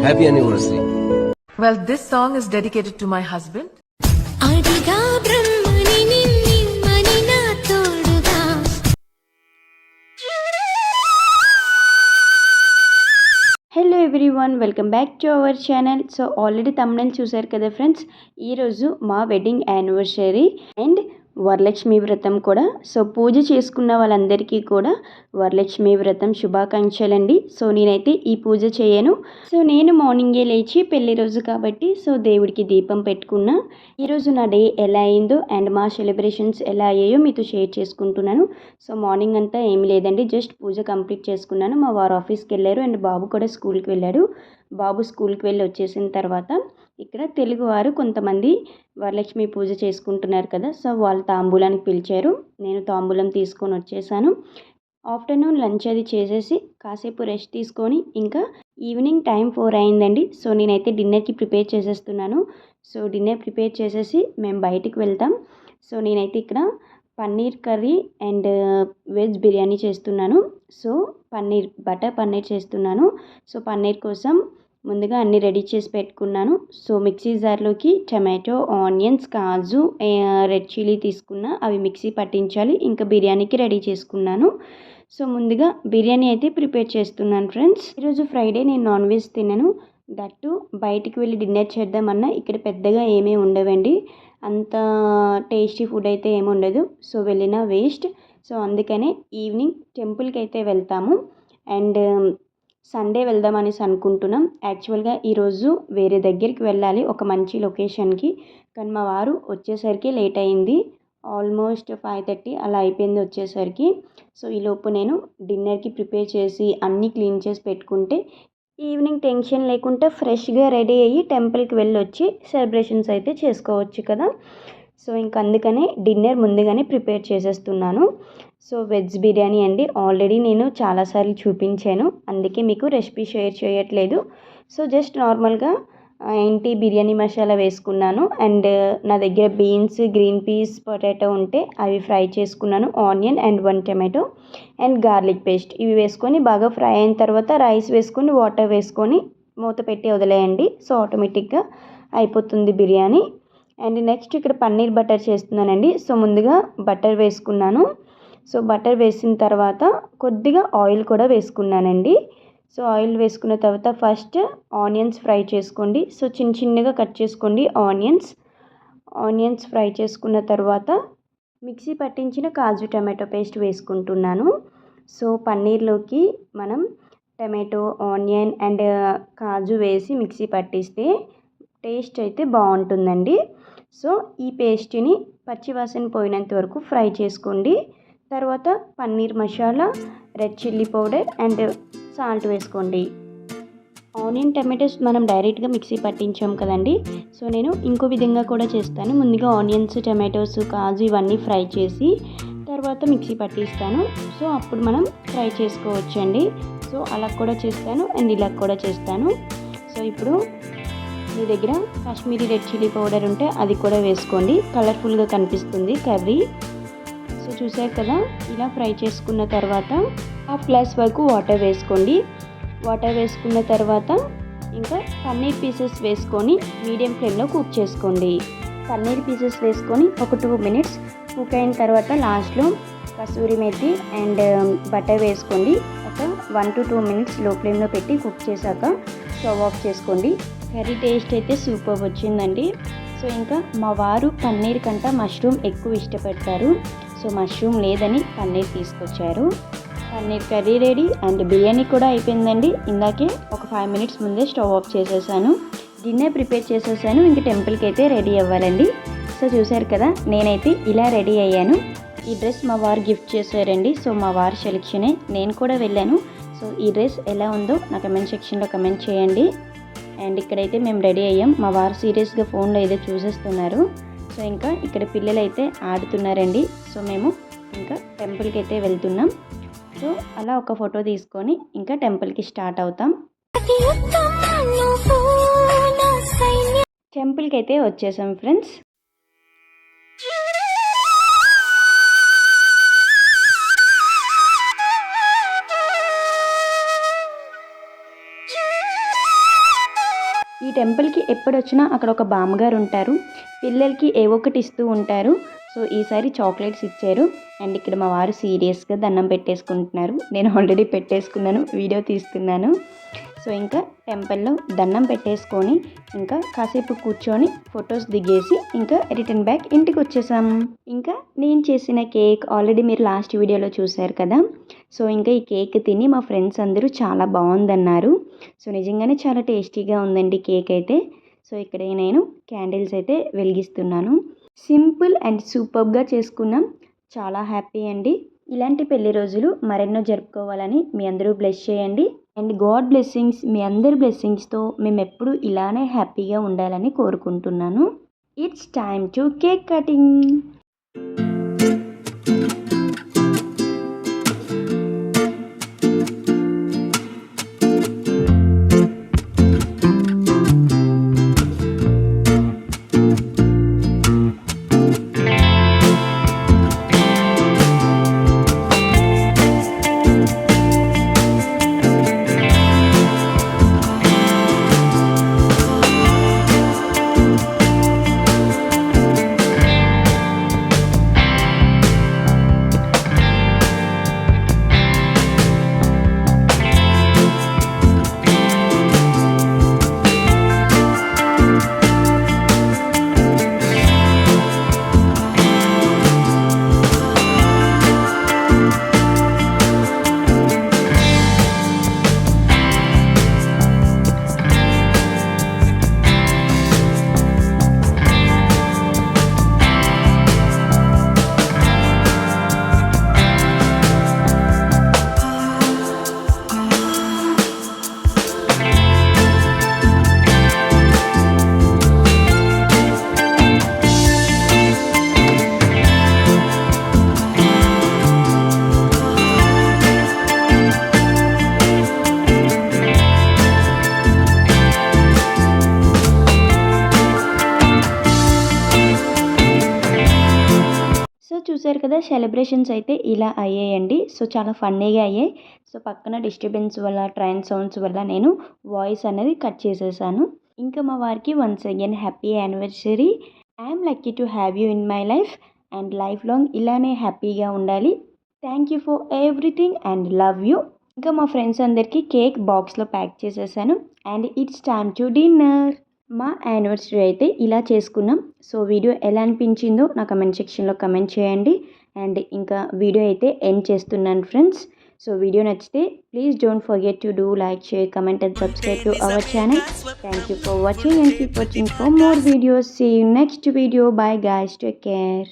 Happy anniversary. Well, this song is dedicated to my husband. అడిగా బ్రహ్మని నిన్నిమ్మని నా తోడుగా. Hello everyone, welcome back to our channel. So already తమ్ముళ్ళు చూశారు కదా ఫ్రెండ్స్, ఈరోజు మా వెడ్డింగ్ యానివర్సరీ అండ్ వరలక్ష్మి వ్రతం కూడా. సో పూజ చేసుకున్న వాళ్ళందరికీ కూడా వరలక్ష్మి వ్రతం శుభాకాంక్షలు అండి. సో నేనైతే ఈ పూజ చేయను. సో నేను మార్నింగే లేచి పెళ్లి రోజు కాబట్టి సో దేవుడికి దీపం పెట్టుకున్నా. ఈరోజు నా డే ఎలా అయిందో అండ్ మా సెలబ్రేషన్స్ ఎలా అయ్యాయో మీతో షేర్ చేసుకుంటున్నాను. సో మార్నింగ్ అంతా ఏమి లేదండి, జస్ట్ పూజ కంప్లీట్ చేసుకున్నాను. మా వారు ఆఫీస్కి వెళ్ళారు అండ్ బాబు కూడా స్కూల్కి వెళ్ళాడు. బాబు స్కూల్కి వెళ్ళి వచ్చేసిన తర్వాత ఇక్కడ తెలుగువారు కొంతమంది వరలక్ష్మి పూజ చేసుకుంటున్నారు కదా, సో వాళ్ళు తాంబూలానికి పిలిచారు. నేను తాంబూలం తీసుకొని వచ్చేసాను. ఆఫ్టర్నూన్ లంచ్ అది చేసేసి కాసేపు రెస్ట్ తీసుకొని ఇంకా ఈవినింగ్ టైం 4 అయిందండి. సో నేనైతే డిన్నర్కి ప్రిపేర్ చేసేస్తున్నాను. సో డిన్నర్ ప్రిపేర్ చేసేసి మేము బయటికి వెళ్తాం. సో నేనైతే ఇక్కడ paneer curry and veg biryani చేస్తున్నాను. సో బటర్ పన్నీర్ చేస్తున్నాను. సో పన్నీర్ కోసం ముందుగా అన్నీ రెడీ చేసి పెట్టుకున్నాను. సో మిక్సీ జార్లోకి టమాటో, ఆనియన్స్, కాజు, రెడ్ చిల్లీ తీసుకున్న, అవి మిక్సీ పట్టించాలి. ఇంకా బిర్యానీకి రెడీ చేసుకున్నాను. సో ముందుగా బిర్యానీ అయితే ప్రిపేర్ చేస్తున్నాను ఫ్రెండ్స్. ఈరోజు ఫ్రైడే, నేను నాన్ వెజ్ తినను. దట్టు బయటికి వెళ్ళి డిన్నర్ చేద్దామన్నా ఇక్కడ పెద్దగా ఏమీ ఉండవండి, అంత టేస్టీ ఫుడ్ అయితే ఏమి ఉండదు. సో వెళ్ళిన వేస్ట్. సో అందుకనే ఈవినింగ్ టెంపుల్కి అయితే వెళ్తాము అండ్ సండే వెళ్దామనేసి అనుకుంటున్నాం. యాక్చువల్గా ఈరోజు వేరే దగ్గరికి వెళ్ళాలి, ఒక మంచి లొకేషన్కి. కానీ మా వారు వచ్చేసరికి లేట్ అయింది, ఆల్మోస్ట్ 5:30 అలా అయిపోయింది వచ్చేసరికి. సో ఈలోపు నేను డిన్నర్కి ప్రిపేర్ చేసి అన్నీ క్లీన్ చేసి పెట్టుకుంటే ఈవినింగ్ టెన్షన్ లేకుండా ఫ్రెష్గా రెడీ అయ్యి టెంపుల్కి వెళ్ళొచ్చి సెలబ్రేషన్స్ అయితే చేసుకోవచ్చు కదా. సో ఇంకా అందుకనే డిన్నర్ ముందుగానే ప్రిపేర్ చేసేస్తున్నాను. సో వెజ్ బిర్యానీ అండి, ఆల్రెడీ నేను చాలాసార్లు చూపించాను, అందుకే మీకు రెసిపీ షేర్ చేయట్లేదు. సో జస్ట్ నార్మల్గా ఏంటి బిర్యానీ మసాలా వేసుకున్నాను అండ్ నా దగ్గర బీన్స్, గ్రీన్ పీస్, పొటాటో ఉంటే అవి ఫ్రై చేసుకున్నాను. Onion and 1 tomato and garlic paste ఇవి వేసుకొని బాగా ఫ్రై అయిన తర్వాత రైస్ వేసుకొని వాటర్ వేసుకొని మూత పెట్టి వదిలేయండి. సో ఆటోమేటిక్గా అయిపోతుంది బిర్యానీ. అండ్ నెక్స్ట్ ఇక్కడ పన్నీర్ బటర్ చేస్తున్నానండి. సో ముందుగా బటర్ వేసుకున్నాను. సో బటర్ వేసిన తర్వాత కొద్దిగా ఆయిల్ కూడా వేసుకున్నానండి. సో ఆయిల్ వేసుకున్న తర్వాత ఫస్ట్ ఆనియన్స్ ఫ్రై చేసుకోండి. సో చిన్నగా కట్ చేసుకోండి ఆనియన్స్ ఫ్రై చేసుకున్న తర్వాత మిక్సీ పట్టించిన కాజు టమాటో పేస్ట్ వేసుకుంటున్నాను. సో పన్నీర్లోకి మనం టమాటో, ఆనియన్ అండ్ కాజు వేసి మిక్సీ పట్టిస్తే టేస్ట్ అయితే బాగుంటుందండి. సో ఈ పేస్ట్ని పచ్చివాసన పోయినంత వరకు ఫ్రై చేసుకోండి. తర్వాత paneer masala, red chilli powder and salt వేసుకోండి. ఆనియన్, టమాటోస్ మనం డైరెక్ట్గా మిక్సీ పట్టించాం కదండి. సో నేను ఇంకో విధంగా కూడా చేస్తాను. ముందుగా ఆనియన్స్, టమాటోస్, కాజు ఇవన్నీ ఫ్రై చేసి తర్వాత మిక్సీ పట్టిస్తాను. సో అప్పుడు మనం ఫ్రై చేసుకోవచ్చండి. సో అలా కూడా చేస్తాను అండ్ ఇలా కూడా చేస్తాను. సో ఇప్పుడు మీ దగ్గర కాశ్మీరీ రెడ్ చిల్లీ పౌడర్ ఉంటే అది కూడా వేసుకోండి, కలర్ఫుల్గా కనిపిస్తుంది కర్రీ. సో చూసారు కదా, ఇలా ఫ్రై చేసుకున్న తర్వాత 1/2 గ్లాస్ వరకు వాటర్ వేసుకోండి. వాటర్ వేసుకున్న తర్వాత ఇంకా పన్నీర్ పీసెస్ వేసుకొని మీడియం ఫ్లేమ్లో కుక్ చేసుకోండి. పన్నీర్ పీసెస్ వేసుకొని ఒక 2 మినిట్స్ కుక్ అయిన తర్వాత లాస్ట్లో కసూరి మేతి అండ్ బటర్ వేసుకోండి. ఒక 1 to 2 మినిట్స్ లో ఫ్లేమ్లో పెట్టి కుక్ చేశాక స్టవ్ ఆఫ్ చేసుకోండి. కర్రీ టేస్ట్ అయితే సూపర్ వచ్చిందండి. సో ఇంకా మా వారు పన్నీర్ కంట మష్రూమ్ ఎక్కువ ఇష్టపడతారు. సో మష్రూమ్ లేదని పన్నీర్ తీసుకొచ్చారు. Paneer curry ready and biryani కూడా అయిపోయిందండి. ఇందాకే ఒక 5 మినిట్స్ ముందే స్టవ్ ఆఫ్ చేసేసాను. డిన్నర్ ప్రిపేర్ చేసేసాను. ఇంక టెంపుల్కి అయితే రెడీ అవ్వాలండి. సో చూసారు కదా, నేనైతే ఇలా రెడీ అయ్యాను. ఈ డ్రెస్ మా వారు గిఫ్ట్ చేశారండి. సో మా వారి సెలెక్షనే, నేను కూడా వెళ్ళాను. సో ఈ డ్రెస్ ఎలా ఉందో నా కమెంట్ సెక్షన్లో కమెంట్ చేయండి. అండ్ ఇక్కడైతే మేము రెడీ అయ్యాం. మా వారు సీరియస్గా ఫోన్లో ఏదో చూసేస్తున్నారు. సో ఇంకా ఇక్కడ పిల్లలు అయితే ఆడుతున్నారండి. సో మేము ఇంకా టెంపుల్కి అయితే వెళ్తున్నాం. సో అలా ఒక ఫోటో తీసుకొని ఇంకా టెంపుల్కి స్టార్ట్ అవుతాం. టెంపుల్కి అయితే వచ్చేసాం ఫ్రెండ్స్. ఈ టెంపుల్కి ఎప్పుడొచ్చినా అక్కడ ఒక బామ్మగారు ఉంటారు, పిల్లలకి ఏవో ఒకటి ఇస్తూ ఉంటారు. సో ఈసారి చాక్లెట్స్ ఇచ్చారు. అండ్ ఇక్కడ మా వారు సీరియస్గా దండం పెట్టేసుకుంటున్నారు. నేను ఆల్రెడీ పెట్టేసుకున్నాను, వీడియో తీస్తున్నాను. సో ఇంకా టెంపుల్లో దండం పెట్టేసుకొని ఇంకా కాసేపు కూర్చొని ఫొటోస్ దిగేసి ఇంకా రిటర్న్ బ్యాక్ ఇంటికి వచ్చేసాం. ఇంకా నేను చేసిన కేక్ ఆల్రెడీ మీరు లాస్ట్ వీడియోలో చూశారు కదా. సో ఇంకా ఈ కేక్ తిని మా ఫ్రెండ్స్ అందరూ చాలా బాగుందన్నారు. సో నిజంగానే చాలా టేస్టీగా ఉందండి కేక్ అయితే. సో ఇక్కడ నేను క్యాండిల్స్ అయితే వెలిగిస్తున్నాను. సింపుల్ అండ్ సూపర్గా చేసుకున్నాం. చాలా హ్యాపీ అండి. ఇలాంటి పెళ్లి రోజులు మరెన్నో జరుపుకోవాలని మీ అందరూ బ్లెస్ చేయండి. అండ్ గాడ్ బ్లెస్సింగ్స్, మీ అందరి బ్లెస్సింగ్స్తో మేము ఎప్పుడు ఇలానే హ్యాపీగా ఉండాలని కోరుకుంటున్నాను. It's time to cake cutting. చూసారు కదా, సెలబ్రేషన్స్ అయితే ఇలా అయ్యాయండి. సో చాలా ఫన్నీగా అయ్యాయి. సో పక్కన డిస్టర్బెన్స్ వల్ల, ట్రైన్ సౌండ్స్ వల్ల నేను వాయిస్ అనేది కట్ చేసేసాను. ఇంకా మా వారికి once again happy anniversary. I'm lucky to have you in my life and life long ఇలానే హ్యాపీగా ఉండాలి. Thank you for everything and love you. ఇంకా మా ఫ్రెండ్స్ అందరికీ కేక్ బాక్స్లో ప్యాక్ చేసేసాను. And it's time to dinner. మా యానివర్సరీ అయితే ఇలా చేసుకున్నాం. సో వీడియో ఎలా అనిపించిందో నా కమెంట్ సెక్షన్లో కమెంట్ చేయండి. అండ్ ఇంకా వీడియో అయితే ఎండ్ చేస్తున్నాను ఫ్రెండ్స్. సో వీడియో నచ్చితే please don't forget to do like, share, comment and subscribe to our channel. Thank you for watching and keep watching for more videos. See you next video. Bye guys, take care.